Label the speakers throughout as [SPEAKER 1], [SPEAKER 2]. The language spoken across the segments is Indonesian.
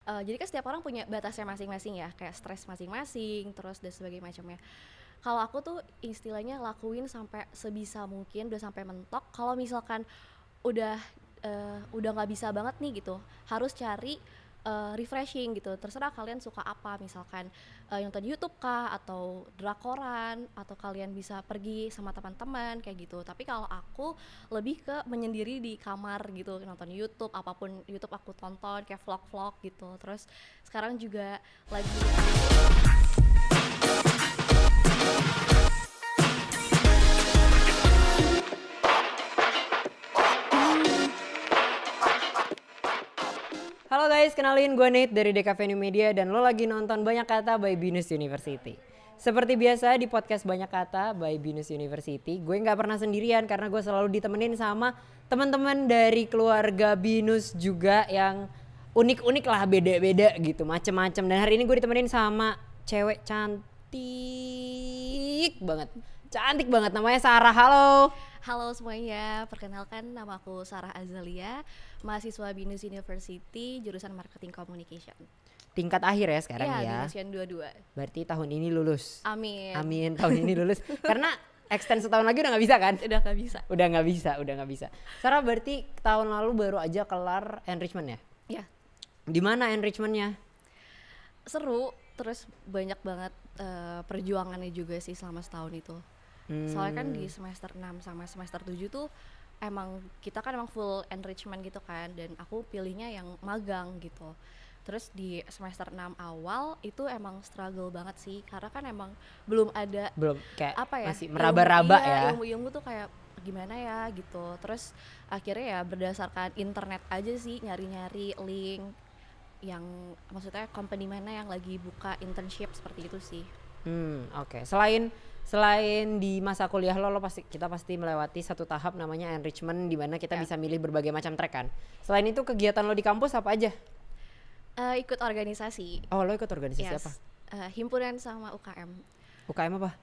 [SPEAKER 1] Jadi kan setiap orang punya batasnya masing-masing ya, kayak stres masing-masing, terus dan sebagainya macamnya. Kalau aku tuh istilahnya lakuin sampai sebisa mungkin, udah sampai mentok. Kalau misalkan udah udah nggak bisa banget nih gitu, harus cari refreshing gitu. Terserah kalian suka apa, misalkan nonton YouTube kah, atau drakoran, atau kalian bisa pergi sama teman-teman kayak gitu. Tapi kalau aku lebih ke menyendiri di kamar gitu, nonton YouTube, apapun YouTube aku tonton kayak vlog-vlog gitu. Terus sekarang juga lagi.
[SPEAKER 2] Halo guys, kenalin gue Nate dari DKV New Media dan lo lagi nonton Banyak Kata by Binus University. Seperti biasa di podcast Banyak Kata by Binus University, gue nggak pernah sendirian karena gue selalu ditemenin sama teman-teman dari keluarga Binus juga yang unik-unik lah, beda-beda gitu, macem-macem. Dan hari ini gue ditemenin sama cewek cantik banget, namanya Sarah. Halo.
[SPEAKER 1] Halo semuanya, perkenalkan nama aku Sarah Azalia, mahasiswa Binus University, jurusan Marketing Communication.
[SPEAKER 2] Tingkat akhir ya sekarang
[SPEAKER 1] Iya,
[SPEAKER 2] ya.
[SPEAKER 1] Binus yang 22.
[SPEAKER 2] Berarti tahun ini lulus.
[SPEAKER 1] Amin.
[SPEAKER 2] Amin, tahun ini lulus. Karena extend setahun lagi udah gak bisa kan?
[SPEAKER 1] Udah gak bisa.
[SPEAKER 2] Udah gak bisa. Sarah, berarti tahun lalu baru aja kelar enrichment ya?
[SPEAKER 1] Iya.
[SPEAKER 2] Di mana enrichmentnya?
[SPEAKER 1] Seru, terus banyak banget perjuangannya juga sih selama setahun itu. Soalnya kan di semester 6 sama semester 7 tuh kita kan emang full enrichment gitu kan, dan aku pilihnya yang magang gitu. Terus di semester 6 awal itu emang struggle banget sih, karena kan emang belum
[SPEAKER 2] Kayak
[SPEAKER 1] apa ya,
[SPEAKER 2] masih meraba-raba ya.
[SPEAKER 1] Ilmu-ilmu tuh kayak gimana ya gitu. Terus akhirnya ya berdasarkan internet aja sih, nyari-nyari link yang maksudnya company mana yang lagi buka internship seperti itu sih.
[SPEAKER 2] Oke. Selain di masa kuliah kita pasti melewati satu tahap namanya enrichment, di mana kita bisa milih berbagai macam track kan. Selain itu kegiatan lo di kampus apa aja?
[SPEAKER 1] Ikut organisasi.
[SPEAKER 2] Oh, lo ikut organisasi apa?
[SPEAKER 1] Himpunan sama UKM.
[SPEAKER 2] UKM apa?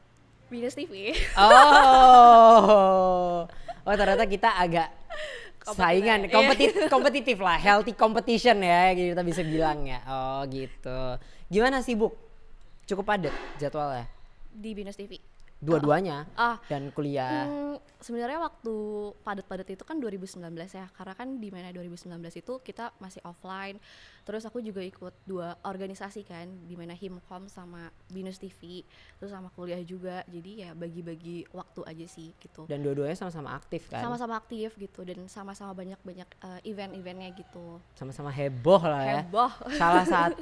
[SPEAKER 1] Binus TV.
[SPEAKER 2] Oh, ternyata kita agak saingan, kompetitif lah, healthy competition ya, kita bisa bilang ya. Oh gitu. Gimana sibuk? Cukup padat jadwalnya?
[SPEAKER 1] Di Binus TV.
[SPEAKER 2] Dua-duanya dan kuliah.
[SPEAKER 1] Sebenarnya waktu padat-padat itu kan 2019 ya, karena kan di mana 2019 itu kita masih offline. Terus aku juga ikut 2 organisasi kan, di mana Himkom sama Binus TV, terus sama kuliah juga. Jadi ya bagi-bagi waktu aja sih gitu.
[SPEAKER 2] Dan dua-duanya sama-sama aktif kan?
[SPEAKER 1] Sama-sama aktif gitu, dan sama-sama banyak event-eventnya gitu.
[SPEAKER 2] Sama-sama heboh lah ya.
[SPEAKER 1] Heboh.
[SPEAKER 2] Salah satu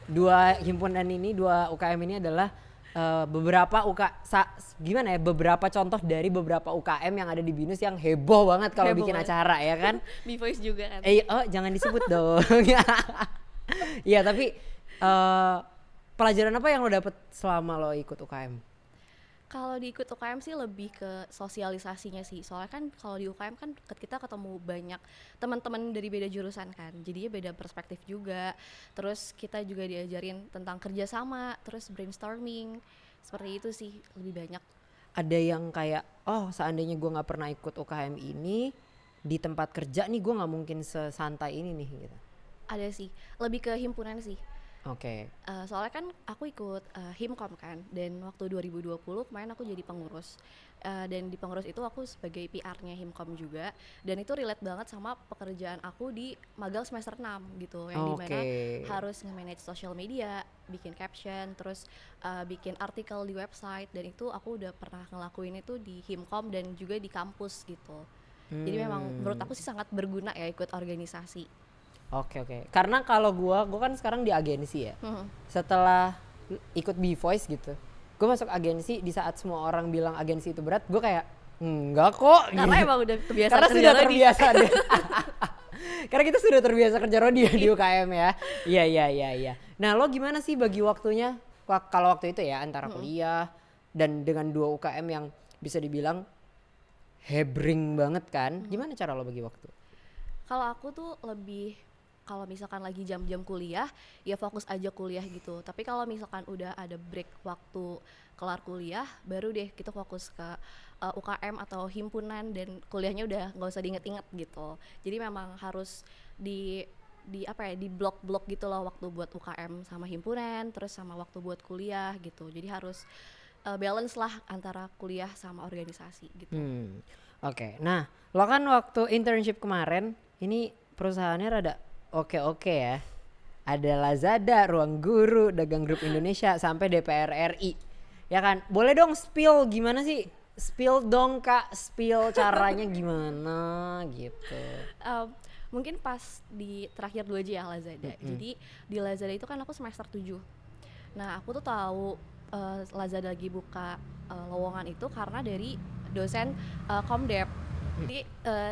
[SPEAKER 2] dua himpunan ini, 2 UKM ini adalah beberapa contoh dari beberapa UKM yang ada di Binus yang heboh banget kalau bikin acara ya kan.
[SPEAKER 1] B-Voice juga kan.
[SPEAKER 2] Jangan disebut dong. Iya, tapi pelajaran apa yang lo dapet selama lo ikut UKM?
[SPEAKER 1] Kalau di ikut UKM sih lebih ke sosialisasinya sih. Soalnya kan kalau di UKM kan kita ketemu banyak teman-teman dari beda jurusan kan. Jadinya beda perspektif juga. Terus kita juga diajarin tentang kerjasama, terus brainstorming. Seperti itu sih lebih banyak.
[SPEAKER 2] Ada yang kayak, seandainya gue gak pernah ikut UKM ini, di tempat kerja nih gue gak mungkin sesantai ini nih gitu.
[SPEAKER 1] Ada sih, lebih ke himpunan sih.
[SPEAKER 2] Oke.
[SPEAKER 1] Soalnya kan aku ikut Himkom kan, dan waktu 2020 kemarin aku jadi pengurus, dan di pengurus itu aku sebagai PR-nya Himkom juga, dan itu relate banget sama pekerjaan aku di magang semester 6 gitu, yang dimana harus nge-manage social media, bikin caption, terus bikin artikel di website, dan itu aku udah pernah ngelakuin itu di Himkom dan juga di kampus gitu. Jadi memang menurut aku sih sangat berguna ya ikut organisasi.
[SPEAKER 2] Oke. Karena kalau gue kan sekarang di agensi ya. Setelah ikut B-Voice gitu, gue masuk agensi di saat semua orang bilang agensi itu berat, gue kayak enggak kok.
[SPEAKER 1] Karena
[SPEAKER 2] gitu.
[SPEAKER 1] emang udah terbiasa.
[SPEAKER 2] Karena sudah terbiasa deh. Karena kita sudah terbiasa kerja rodi di UKM ya. Iya. Nah, lo gimana sih bagi waktunya? Kalau waktu itu ya antara kuliah dan dengan 2 UKM yang bisa dibilang hebring banget kan. Gimana cara lo bagi waktu?
[SPEAKER 1] Kalau aku tuh lebih, kalau misalkan lagi jam-jam kuliah ya fokus aja kuliah gitu. Tapi kalau misalkan udah ada break waktu kelar kuliah, baru deh kita fokus ke UKM atau himpunan, dan kuliahnya udah nggak usah diinget-inget gitu. Jadi memang harus di apa ya, di blok-blok gitu loh, waktu buat UKM sama himpunan, terus sama waktu buat kuliah gitu. Jadi harus balance lah antara kuliah sama organisasi gitu.
[SPEAKER 2] Oke. Nah, lo kan waktu internship kemarin ini perusahaannya rada oke ya. Ada Lazada, Ruang Guru, Dagang Grup Indonesia, sampai DPR RI. Ya kan? Boleh dong spill gimana sih? Spill dong Kak, spill caranya gimana gitu.
[SPEAKER 1] Mungkin pas di terakhir 2 aja ya Lazada. Jadi di Lazada itu kan aku semester 7. Nah, aku tuh tahu Lazada lagi buka lowongan itu karena dari dosen Komdep. Jadi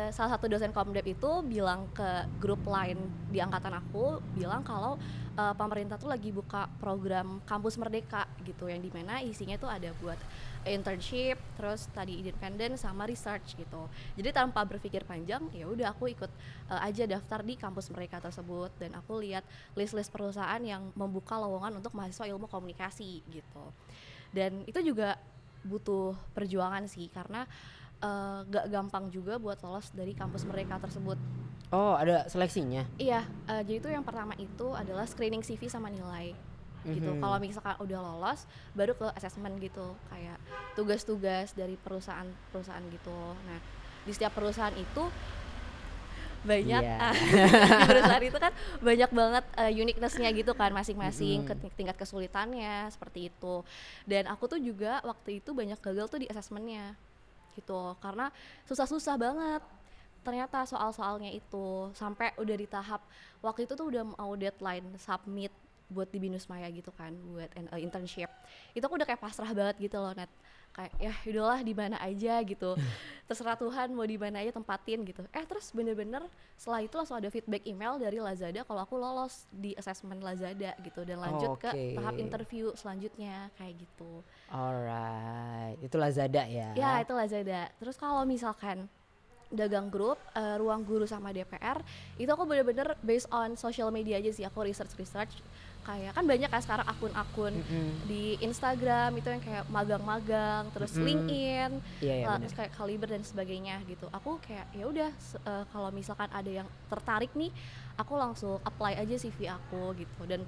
[SPEAKER 1] salah satu dosen Komdep itu bilang ke grup lain di angkatan aku, bilang kalau pemerintah tuh lagi buka program Kampus Merdeka gitu, yang dimana isinya tuh ada buat internship, terus tadi independen sama research gitu. Jadi tanpa berpikir panjang, ya udah aku ikut aja daftar di Kampus Merdeka tersebut, dan aku lihat list-list perusahaan yang membuka lowongan untuk mahasiswa ilmu komunikasi gitu. Dan itu juga butuh perjuangan sih, karena gak gampang juga buat lolos dari Kampus Merdeka tersebut.
[SPEAKER 2] Oh, ada seleksinya?
[SPEAKER 1] Iya, jadi itu yang pertama itu adalah screening CV sama nilai gitu. Kalau misalkan udah lolos, baru ke assessment gitu, kayak tugas-tugas dari perusahaan gitu. Nah, di setiap perusahaan itu banyak di perusahaan itu kan banyak banget uniqueness-nya gitu kan, masing-masing tingkat kesulitannya seperti itu. Dan aku tuh juga waktu itu banyak gagal tuh di assessment-nya gitu, karena susah-susah banget ternyata soal-soalnya itu, sampai udah di tahap waktu itu tuh udah mau deadline submit buat di Binus Maya gitu kan, buat internship. Itu aku udah kayak pasrah banget gitu loh, Nat. Kayak ya udahlah di mana aja gitu. Terserah Tuhan mau di mana aja tempatin gitu. Terus bener-bener setelah itu langsung ada feedback email dari Lazada kalau aku lolos di assessment Lazada gitu, dan lanjut ke tahap interview selanjutnya kayak gitu.
[SPEAKER 2] Alright, itu Lazada ya?
[SPEAKER 1] Ya, itu Lazada. Terus kalau misalkan Dagang Grup, Ruang Guru sama DPR, itu aku bener-bener based on social media aja sih, aku research. Kayak kan banyak kan sekarang akun-akun di Instagram itu yang kayak magang-magang, terus LinkedIn, terus kayak Kaliber dan sebagainya gitu. Aku kayak ya udah kalau misalkan ada yang tertarik nih, aku langsung apply aja CV aku gitu. Dan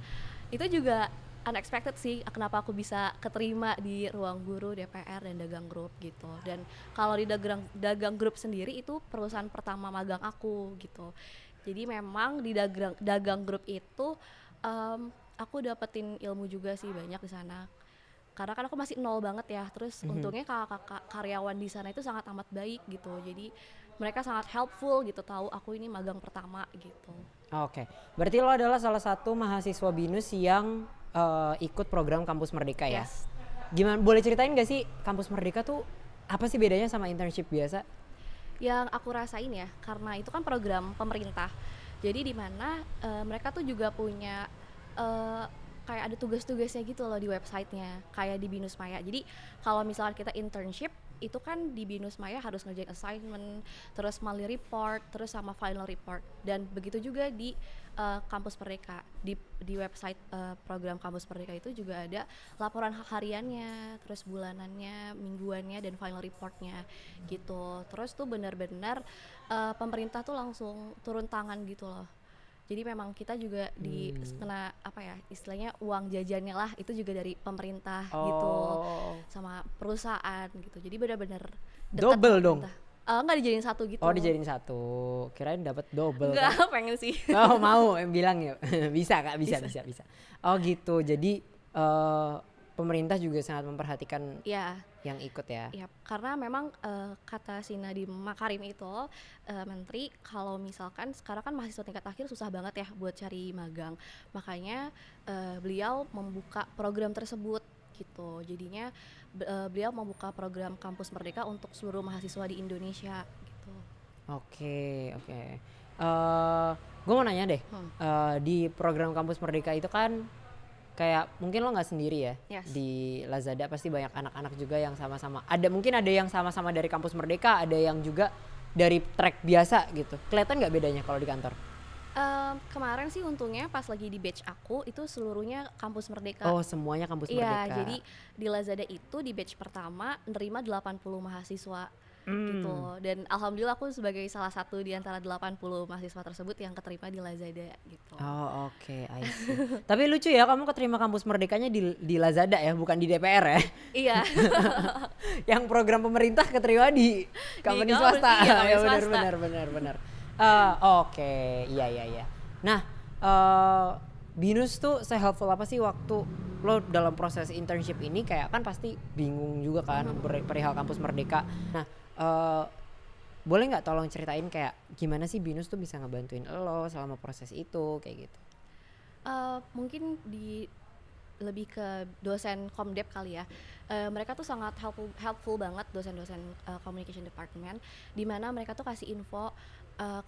[SPEAKER 1] itu juga unexpected sih kenapa aku bisa keterima di Ruang Guru, DPR, dan Dagang Grup gitu. Dan kalau di Dagang Grup sendiri itu perusahaan pertama magang aku gitu. Jadi memang di Dagang Grup itu aku dapetin ilmu juga sih banyak di sana. Karena kan aku masih nol banget ya. Terus untungnya kakak karyawan di sana itu sangat amat baik gitu. Jadi mereka sangat helpful gitu, tahu aku ini magang pertama gitu.
[SPEAKER 2] Oke. Berarti lo adalah salah satu mahasiswa BINUS yang ikut program Kampus Merdeka ya?
[SPEAKER 1] Yes.
[SPEAKER 2] Gimana, boleh ceritain gak sih Kampus Merdeka tuh apa sih bedanya sama internship biasa?
[SPEAKER 1] Yang aku rasain ya, karena itu kan program pemerintah, jadi di mana mereka tuh juga punya kayak ada tugas-tugasnya gitu loh di websitenya, kayak di Binus Maya. Jadi kalau misalkan kita internship itu kan di Binus Maya harus ngerjain assignment, terus monthly report, terus sama final report. Dan begitu juga di Kampus Merdeka, di website program Kampus Merdeka itu juga ada laporan hariannya, terus bulanannya, mingguannya, dan final reportnya gitu. Terus tuh benar-benar pemerintah tuh langsung turun tangan gitu loh. Jadi memang kita juga kena apa ya, istilahnya uang jajannya lah itu juga dari pemerintah gitu, sama perusahaan gitu. Jadi benar-benar
[SPEAKER 2] double dong.
[SPEAKER 1] Enggak dijadiin satu gitu.
[SPEAKER 2] Oh, dijadiin satu. Kirain dapat double.
[SPEAKER 1] Enggak,
[SPEAKER 2] kan?
[SPEAKER 1] pengen sih.
[SPEAKER 2] Oh, mau bilang ya. Bisa Kak, bisa. Oh gitu. Jadi pemerintah juga sangat memperhatikan yang ikut ya.
[SPEAKER 1] Iya, karena memang kata si Nadiem Makarim itu menteri, kalau misalkan sekarang kan mahasiswa tingkat akhir susah banget ya buat cari magang. Makanya beliau membuka program tersebut gitu. Jadinya beliau membuka program Kampus Merdeka untuk seluruh mahasiswa di Indonesia gitu.
[SPEAKER 2] Oke. Gue mau nanya deh, di program Kampus Merdeka itu kan kayak mungkin lo nggak sendiri ya.
[SPEAKER 1] Yes.
[SPEAKER 2] Di Lazada pasti banyak anak-anak juga yang sama-sama. Mungkin ada yang sama-sama dari Kampus Merdeka, ada yang juga dari track biasa gitu. Kelihatan nggak bedanya kalau di kantor?
[SPEAKER 1] Kemarin sih untungnya pas lagi di batch aku itu seluruhnya Kampus Merdeka.
[SPEAKER 2] Oh, semuanya Kampus Merdeka.
[SPEAKER 1] Iya, jadi di Lazada itu di batch pertama nerima 80 mahasiswa gitu. Dan alhamdulillah aku sebagai salah satu di antara 80 mahasiswa tersebut yang keterima di Lazada gitu.
[SPEAKER 2] Oh oke, I see. Tapi lucu ya kamu keterima kampus merdekanya di Lazada ya, bukan di DPR ya.
[SPEAKER 1] Iya.
[SPEAKER 2] Yang program pemerintah keterima di company
[SPEAKER 1] kampus,
[SPEAKER 2] swasta.
[SPEAKER 1] iya, company
[SPEAKER 2] Ya
[SPEAKER 1] swasta.
[SPEAKER 2] benar. Oke, iya. Nah, Binus tuh se-helpful apa sih waktu lo dalam proses internship ini, kayak kan pasti bingung juga kan perihal kampus merdeka. Nah, boleh nggak tolong ceritain kayak gimana sih Binus tuh bisa ngebantuin lo selama proses itu kayak gitu?
[SPEAKER 1] Mungkin lebih ke dosen Komdep kali ya. Mereka tuh sangat helpful banget, dosen-dosen communication department, di mana mereka tuh kasih info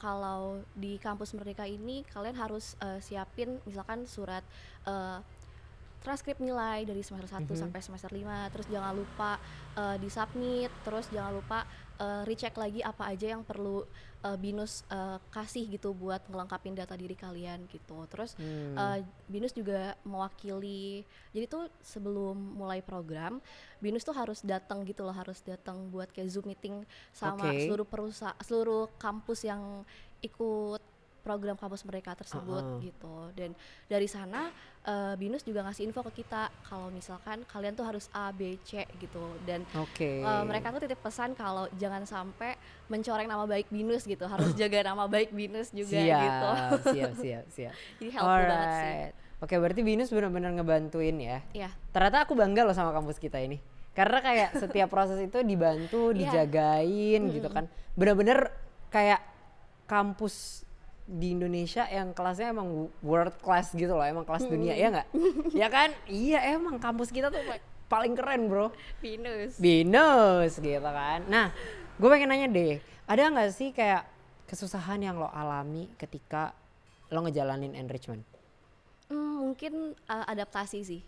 [SPEAKER 1] kalau di kampus Merdeka ini kalian harus siapin misalkan surat transkrip nilai dari semester 1 sampai semester 5, terus jangan lupa disubmit, terus jangan lupa recheck lagi apa aja yang perlu Binus kasih gitu buat ngelengkapin data diri kalian gitu. Terus Binus juga mewakili, jadi tuh sebelum mulai program Binus tuh harus datang gitu loh, harus datang buat kayak Zoom meeting sama seluruh kampus yang ikut program kampus mereka tersebut gitu. Dan dari sana Binus juga ngasih info ke kita kalau misalkan kalian tuh harus A, B, C gitu. Dan mereka tuh titip pesan kalau jangan sampai mencoreng nama baik Binus gitu, harus jaga nama baik Binus juga gitu.
[SPEAKER 2] Siap.
[SPEAKER 1] Jadi helpful banget sih.
[SPEAKER 2] Oke, berarti Binus benar-benar ngebantuin ya.
[SPEAKER 1] Iya.
[SPEAKER 2] Ternyata aku bangga loh sama kampus kita ini. Karena kayak setiap proses itu dibantu, dijagain gitu kan. Benar-benar kayak kampus di Indonesia yang kelasnya emang world class gitu loh, emang kelas dunia, ya nggak? Ya kan? Iya, emang kampus kita tuh paling keren bro. Binus gitu kan. Nah, gue pengen nanya deh, ada nggak sih kayak kesusahan yang lo alami ketika lo ngejalanin enrichment?
[SPEAKER 1] Mungkin adaptasi sih.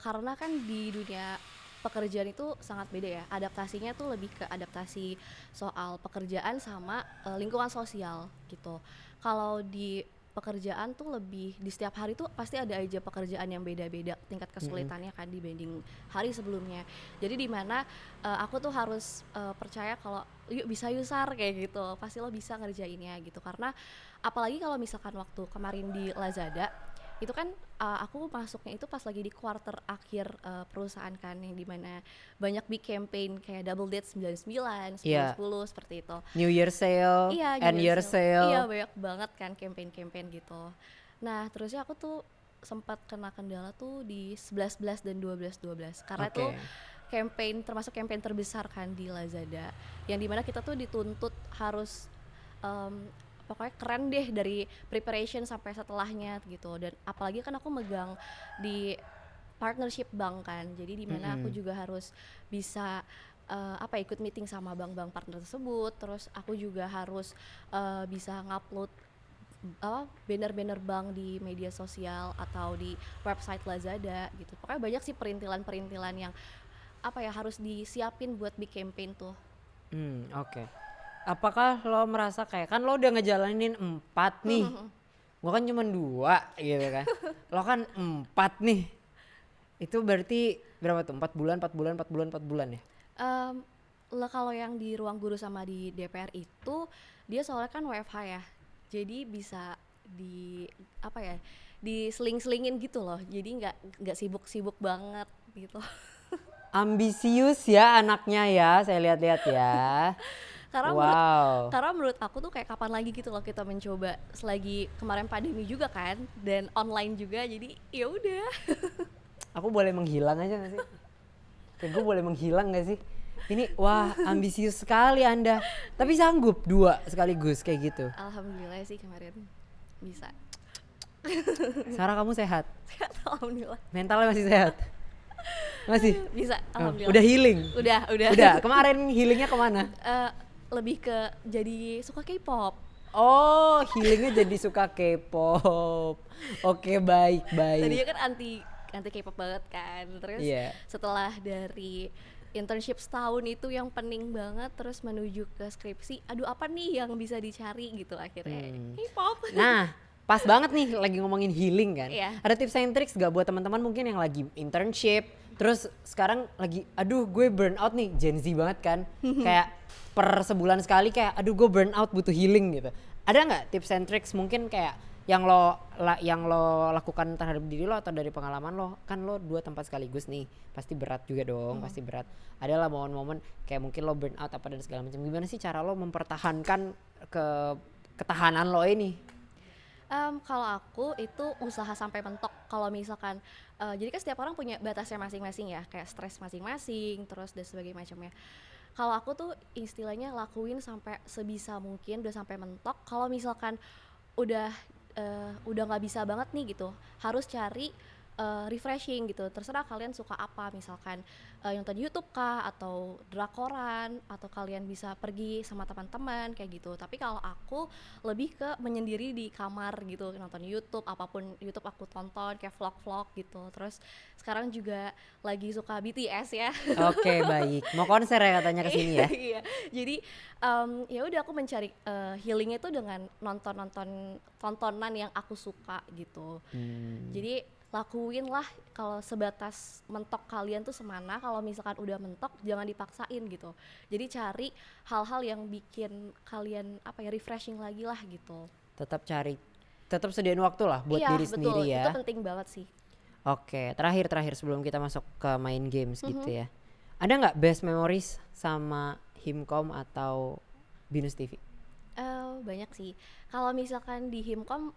[SPEAKER 1] Karena kan di dunia pekerjaan itu sangat beda ya. Adaptasinya tuh lebih ke adaptasi soal pekerjaan sama lingkungan sosial gitu. Kalau di pekerjaan tuh lebih di setiap hari tuh pasti ada aja pekerjaan yang beda-beda tingkat kesulitannya kan dibanding hari sebelumnya. Jadi di mana aku tuh harus percaya kalau yuk bisa Yusar kayak gitu. Pasti lo bisa ngerjainnya gitu. Karena apalagi kalau misalkan waktu kemarin di Lazada itu kan aku masuknya itu pas lagi di quarter akhir perusahaan kan, yang dimana banyak big campaign kayak double date 99, 10-10 seperti itu.
[SPEAKER 2] New Year Sale, End Year Sale.
[SPEAKER 1] Iya, banyak banget kan campaign-campaign gitu. Nah terusnya aku tuh sempat kena kendala tuh di 11-11 dan 12-12 karena itu campaign, termasuk campaign terbesar kan di Lazada, yang dimana kita tuh dituntut harus pokoknya keren deh dari preparation sampai setelahnya gitu. Dan apalagi kan aku megang di partnership bank kan, jadi dimana aku juga harus bisa ikut meeting sama bank-bank partner tersebut. Terus aku juga harus bisa ngupload banner-banner bank di media sosial atau di website Lazada gitu. Pokoknya banyak sih perintilan-perintilan yang harus disiapin buat big campaign tuh.
[SPEAKER 2] Apakah lo merasa kayak, kan lo udah ngejalanin 4 nih, gue kan cuma 2 gitu kan, lo kan 4 nih, itu berarti berapa tuh, 4 bulan ya?
[SPEAKER 1] Kalau yang di ruang guru sama di DPR itu dia soalnya kan WFH ya, jadi bisa diseling-selingin gitu loh, jadi nggak sibuk-sibuk banget gitu.
[SPEAKER 2] Ambisius ya anaknya ya, saya lihat-lihat ya.
[SPEAKER 1] Karena menurut aku tuh kayak kapan lagi gitu loh kita mencoba, selagi kemarin pandemi juga kan dan online juga, jadi ya udah.
[SPEAKER 2] Aku boleh menghilang aja nggak sih? Kayak gue boleh menghilang nggak sih? Ini wah ambisius sekali Anda, tapi sanggup 2 sekaligus kayak gitu.
[SPEAKER 1] Alhamdulillah sih kemarin bisa.
[SPEAKER 2] Sarah, kamu sehat?
[SPEAKER 1] Sehat alhamdulillah.
[SPEAKER 2] Mentalnya masih sehat? Masih?
[SPEAKER 1] Bisa alhamdulillah.
[SPEAKER 2] Udah healing?
[SPEAKER 1] Udah.
[SPEAKER 2] Kemarin healingnya kemana?
[SPEAKER 1] Lebih ke jadi suka K-pop.
[SPEAKER 2] Oh, healingnya jadi suka K-pop. Oke, baik.
[SPEAKER 1] Tadinya kan anti K-pop banget kan. Terus setelah dari internship setahun itu yang pening banget, terus menuju ke skripsi, aduh apa nih yang bisa dicari gitu akhirnya K-pop.
[SPEAKER 2] Nah, pas banget nih lagi ngomongin healing kan. Ada tips and tricks gak buat teman-teman mungkin yang lagi internship, Terus sekarang lagi, aduh gue burn out nih, Gen Z banget kan. Kayak per sebulan sekali kayak, aduh gue burn out butuh healing gitu. Ada nggak tips and tricks mungkin kayak yang lo lakukan terhadap diri lo atau dari pengalaman lo? Kan lo 2 tempat sekaligus nih, pasti berat juga dong, pasti berat. Adalah momen-momen kayak mungkin lo burn out apa dan segala macam. Gimana sih cara lo mempertahankan ketahanan lo ini?
[SPEAKER 1] Kalau aku itu usaha sampai mentok. Kalau misalkan jadi kan setiap orang punya batasnya masing-masing ya, kayak stres masing-masing, terus dan sebagainya macamnya. Kalau aku tuh istilahnya lakuin sampai sebisa mungkin, udah sampai mentok. Kalau misalkan udah nggak bisa banget nih gitu, harus cari refreshing gitu. Terserah kalian suka apa, misalkan yang tadi YouTube kah, atau drakoran, atau kalian bisa pergi sama teman-teman kayak gitu. Tapi kalau aku lebih ke menyendiri di kamar gitu, nonton YouTube, apapun YouTube aku tonton kayak vlog-vlog gitu. Terus sekarang juga lagi suka BTS ya.
[SPEAKER 2] Oke, baik. Mau konser ya katanya kesini ya?
[SPEAKER 1] Iya, jadi ya udah aku mencari healingnya itu dengan nonton tontonan yang aku suka gitu. Jadi lakuin lah, kalau sebatas mentok kalian tuh semana. Kalau misalkan udah mentok jangan dipaksain gitu. Jadi cari hal-hal yang bikin kalian refreshing lagi lah gitu.
[SPEAKER 2] Tetap sediain waktu lah buat
[SPEAKER 1] Iya,
[SPEAKER 2] diri
[SPEAKER 1] betul,
[SPEAKER 2] sendiri ya.
[SPEAKER 1] itu penting banget sih.
[SPEAKER 2] Oke, terakhir sebelum kita masuk ke main games gitu ya. Ada nggak best memories sama Himkom atau Binus TV?
[SPEAKER 1] Banyak sih. Kalau misalkan di Himkom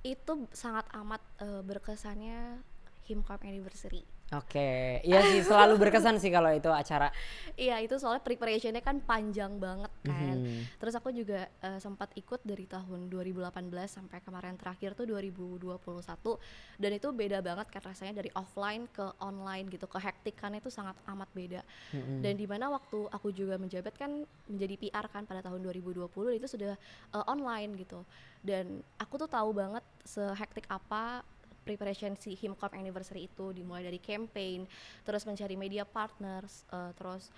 [SPEAKER 1] itu sangat amat berkesannya Himkom Anniversary.
[SPEAKER 2] Oke, iya sih selalu berkesan sih kalau itu acara.
[SPEAKER 1] Iya, itu soalnya preparationnya kan panjang banget kan. Terus aku juga sempat ikut dari tahun 2018 sampai kemarin terakhir tuh 2021, dan itu beda banget kan rasanya, dari offline ke online gitu, kehektikannya itu sangat amat beda. Dan dimana waktu aku juga menjabat kan menjadi PR kan pada tahun 2020, itu sudah online gitu. Dan aku tuh tahu banget sehektik apa preparation si Himkom Anniversary itu, dimulai dari campaign, terus mencari media partners, terus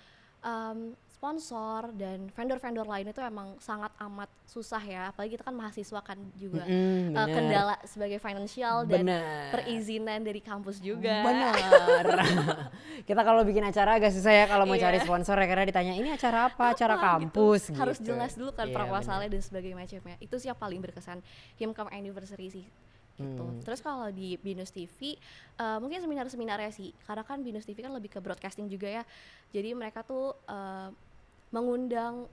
[SPEAKER 1] sponsor dan vendor-vendor lain. Itu emang sangat amat susah ya, apalagi kita kan mahasiswa kan juga. Kendala sebagai financial dan perizinan dari kampus juga.
[SPEAKER 2] Benar. Kita kalau bikin acara agak susah ya kalau mau cari sponsor ya, karena ditanya ini acara apa acara kampus gitu.
[SPEAKER 1] Harus jelas dulu kan proposalnya dan sebagainya macamnya. Itu sih yang paling berkesan Himkom Anniversary sih gitu. Terus kalau di Binus TV mungkin seminar-seminarnya sih, karena kan Binus TV kan lebih ke broadcasting juga ya. Jadi mereka tuh mengundang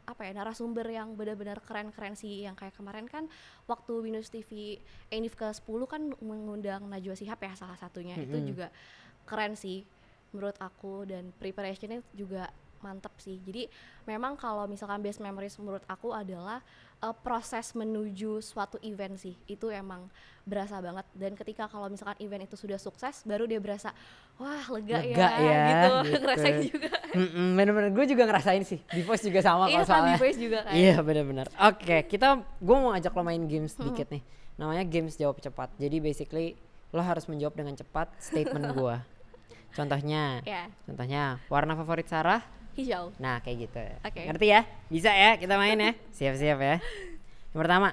[SPEAKER 1] narasumber yang benar-benar keren-keren sih. Yang kayak kemarin kan waktu Binus TV Enif ke-10 kan mengundang Najwa Shihab ya salah satunya. Itu juga keren sih menurut aku, dan preparationnya juga mantep sih. Jadi memang kalau misalkan best memories menurut aku adalah proses menuju suatu event sih. Itu emang berasa banget, dan ketika kalau misalkan event itu sudah sukses, baru dia berasa wah lega ya gitu. Ngerasain juga.
[SPEAKER 2] Bener-bener gue juga ngerasain sih. Di Voice juga sama
[SPEAKER 1] iya
[SPEAKER 2] kalau
[SPEAKER 1] kan,
[SPEAKER 2] soalnya.
[SPEAKER 1] di Voice juga kan.
[SPEAKER 2] Iya bener-bener. Oke, gue mau ngajak lo main games sedikit nih. Namanya games jawab cepat. Jadi basically lo harus menjawab dengan cepat statement gue. Contohnya warna favorit Sarah
[SPEAKER 1] hijau.
[SPEAKER 2] Nah kayak gitu.
[SPEAKER 1] Okay.
[SPEAKER 2] Ngerti ya? Bisa ya kita main ya? Siap-siap ya. Yang pertama,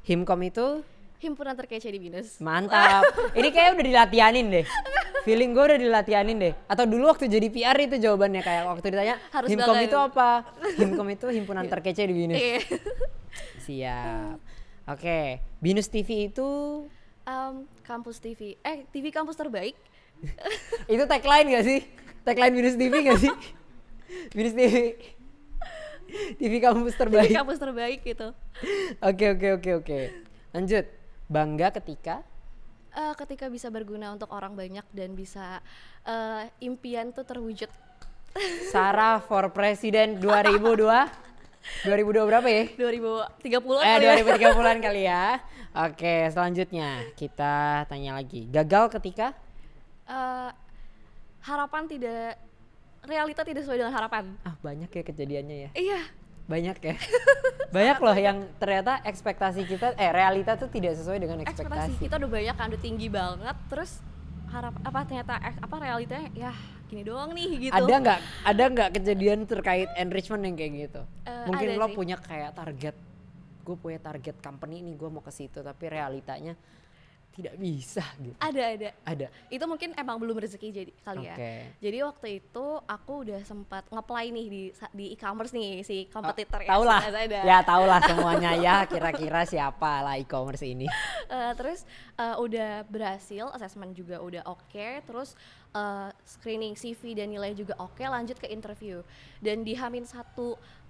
[SPEAKER 2] Himkom itu
[SPEAKER 1] himpunan terkece di Binus.
[SPEAKER 2] Mantap. Ini kayak udah dilatihanin deh. Feeling gue udah dilatihanin deh. Atau dulu waktu jadi PR itu jawabannya, kayak waktu ditanya harus Himkom itu apa? Himkom itu himpunan terkece di Binus. Siap. Oke, Binus TV itu
[SPEAKER 1] kampus TV. TV kampus terbaik.
[SPEAKER 2] Itu tagline gak sih? Tagline Binus TV gak sih? Binus TV. TV kampus terbaik.
[SPEAKER 1] TV kampus terbaik gitu.
[SPEAKER 2] Oke. Lanjut. Bangga ketika
[SPEAKER 1] ketika bisa berguna untuk orang banyak dan bisa impian tuh terwujud.
[SPEAKER 2] Sarah for President 2002 berapa ya?
[SPEAKER 1] 2030-an
[SPEAKER 2] 2030-an kali ya. Oke, selanjutnya kita tanya lagi. Gagal ketika
[SPEAKER 1] realita tidak sesuai dengan harapan.
[SPEAKER 2] Banyak ya kejadiannya ya.
[SPEAKER 1] Iya.
[SPEAKER 2] Banyak ya. Banyak loh yang ternyata ekspektasi kita realita tuh tidak sesuai dengan ekspektasi.
[SPEAKER 1] Kita udah banyak kan, udah tinggi banget, terus ternyata realitanya ya gini doang nih gitu.
[SPEAKER 2] Ada nggak kejadian terkait enrichment yang kayak gitu? Mungkin lo
[SPEAKER 1] sih.
[SPEAKER 2] punya kayak target, gue punya target company ini, gue mau ke situ, tapi realitanya tidak bisa gitu?
[SPEAKER 1] Ada. Itu mungkin emang belum rezeki jadi kali ya. Jadi waktu itu aku udah sempat nge-apply nih di e-commerce nih, si kompetitor
[SPEAKER 2] Tahulah. Ya tahulah semuanya ya, kira-kira siapa lah e-commerce ini.
[SPEAKER 1] Terus udah berhasil, assessment juga udah oke, terus screening CV dan nilai juga oke, lanjut ke interview. Dan di H-1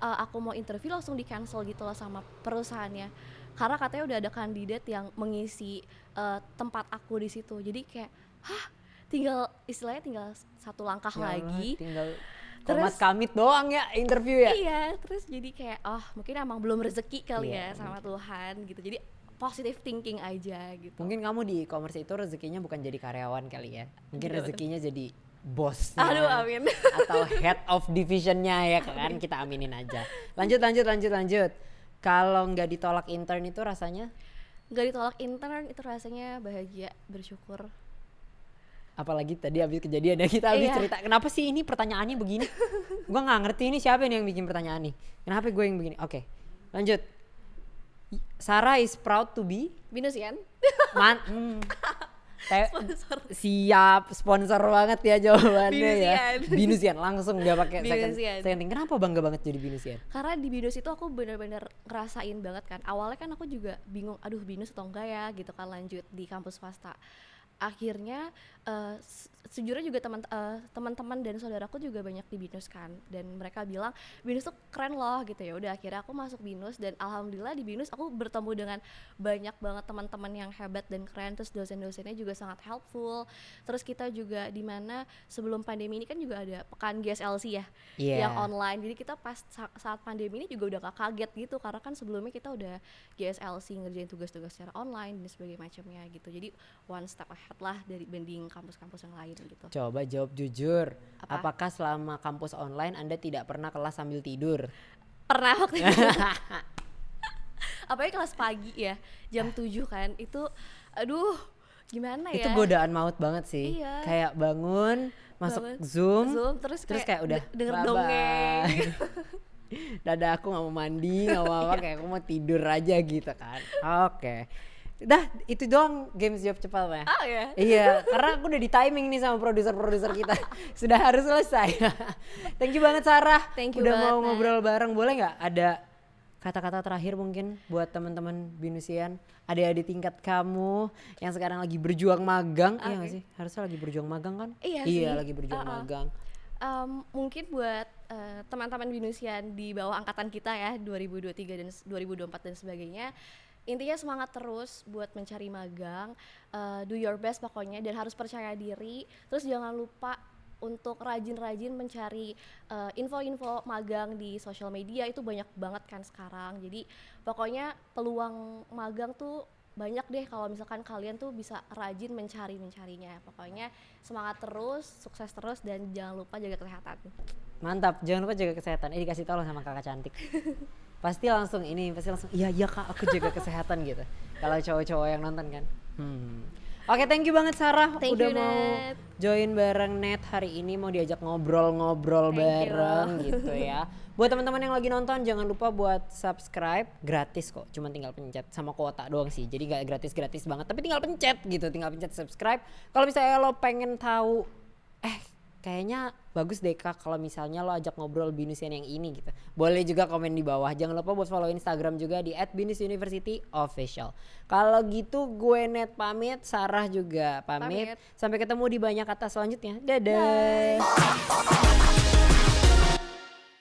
[SPEAKER 1] aku mau interview langsung di cancel gitu loh sama perusahaannya, karena katanya udah ada kandidat yang mengisi tempat aku di situ. Jadi kayak istilahnya tinggal satu langkah lagi,
[SPEAKER 2] tinggal
[SPEAKER 1] terus
[SPEAKER 2] kamit doang ya interview ya.
[SPEAKER 1] Iya, terus jadi kayak mungkin emang belum rezeki kali ya sama Tuhan gitu. Jadi positive thinking aja gitu.
[SPEAKER 2] Mungkin kamu di e-commerce itu rezekinya bukan jadi karyawan kali ya, mungkin rezekinya jadi bosnya.
[SPEAKER 1] Aduh, amin.
[SPEAKER 2] Atau head of divisionnya ya kan, kita aminin aja. Lanjut. Kalau nggak ditolak intern itu rasanya?
[SPEAKER 1] Nggak ditolak intern itu rasanya bahagia, bersyukur.
[SPEAKER 2] Apalagi tadi habis kejadian ya, kita habis cerita. Kenapa sih ini pertanyaannya begini? Gue nggak ngerti ini siapa nih yang bikin pertanyaan nih. Kenapa gue yang begini? Oke, lanjut. Sarah is proud to be
[SPEAKER 1] Binusian.
[SPEAKER 2] Siap, sponsor banget ya jawabannya ya. Binusian langsung dia pakai second. Kenapa bangga banget jadi Binusian?
[SPEAKER 1] Karena di Binus itu aku benar-benar ngerasain banget kan. Awalnya kan aku juga bingung, aduh Binus atau enggak ya gitu kan, lanjut di kampus swasta. Akhirnya sejujurnya juga teman-teman dan saudaraku juga banyak di Binus kan, dan mereka bilang Binus tuh keren loh gitu. Ya udah akhirnya aku masuk Binus, dan alhamdulillah di Binus aku bertemu dengan banyak banget teman-teman yang hebat dan keren. Terus dosen-dosennya juga sangat helpful. Terus kita juga di mana sebelum pandemi ini kan juga ada pekan GSLC ya, yang online. Jadi kita pas saat pandemi ini juga udah gak kaget gitu, karena kan sebelumnya kita udah GSLC ngerjain tugas-tugas secara online dan sebagainya macamnya gitu. Jadi one step ahead lah dari banding kampus-kampus yang lain gitu.
[SPEAKER 2] Coba jawab jujur. Apakah selama kampus online Anda tidak pernah kelas sambil tidur?
[SPEAKER 1] Pernah waktu itu. Apalagi kelas pagi ya, jam 7 kan. Itu aduh, gimana ya?
[SPEAKER 2] Itu godaan maut banget sih.
[SPEAKER 1] Iya.
[SPEAKER 2] Kayak bangun, masuk Zoom terus kayak udah
[SPEAKER 1] denger dongeng.
[SPEAKER 2] Dadah, aku gak mau mandi, gak mau apa, kayak aku mau tidur aja gitu kan. Oke. Udah, itu doang games jawab cepat ya.
[SPEAKER 1] Oh ya?
[SPEAKER 2] Iya, karena aku udah di timing nih sama produser kita. Sudah harus selesai. Thank you banget Sarah.
[SPEAKER 1] Thank you
[SPEAKER 2] udah
[SPEAKER 1] banget,
[SPEAKER 2] mau ngobrol bareng. Boleh nggak ada kata-kata terakhir mungkin buat teman-teman Binusian, adik-adik tingkat kamu yang sekarang lagi berjuang magang? Iya nggak sih? Harusnya lagi berjuang magang kan?
[SPEAKER 1] Iya
[SPEAKER 2] sih.
[SPEAKER 1] Iya,
[SPEAKER 2] lagi berjuang magang.
[SPEAKER 1] Mungkin buat teman-teman Binusian di bawah angkatan kita ya, 2023 dan 2024 dan sebagainya, intinya semangat terus buat mencari magang, do your best pokoknya, dan harus percaya diri. Terus jangan lupa untuk rajin-rajin mencari info-info magang di sosial media, itu banyak banget kan sekarang. Jadi pokoknya peluang magang tuh banyak deh kalau misalkan kalian tuh bisa rajin mencarinya. Pokoknya semangat terus, sukses terus, dan jangan lupa jaga kesehatan.
[SPEAKER 2] Mantap, jangan lupa jaga kesehatan. Dikasih tolong sama kakak cantik. pasti langsung iya kak, aku jaga kesehatan gitu kalau cowok-cowok yang nonton kan. Oke, thank you banget Sarah udah mau join bareng Net hari ini, mau diajak ngobrol-ngobrol bareng gitu ya. Buat teman-teman yang lagi nonton, jangan lupa buat subscribe, gratis kok, cuma tinggal pencet, sama kuota doang sih, jadi gak gratis-gratis banget, tapi tinggal pencet gitu, tinggal pencet subscribe. Kalau misalnya lo pengen tahu kayaknya bagus deh kak kalau misalnya lo ajak ngobrol Binusian yang ini gitu, boleh juga komen di bawah. Jangan lupa buat follow Instagram juga di @binusuniversityofficial. Kalau gitu gue Net pamit, Sarah juga pamit. Sampai ketemu di banyak kata selanjutnya. Dadah.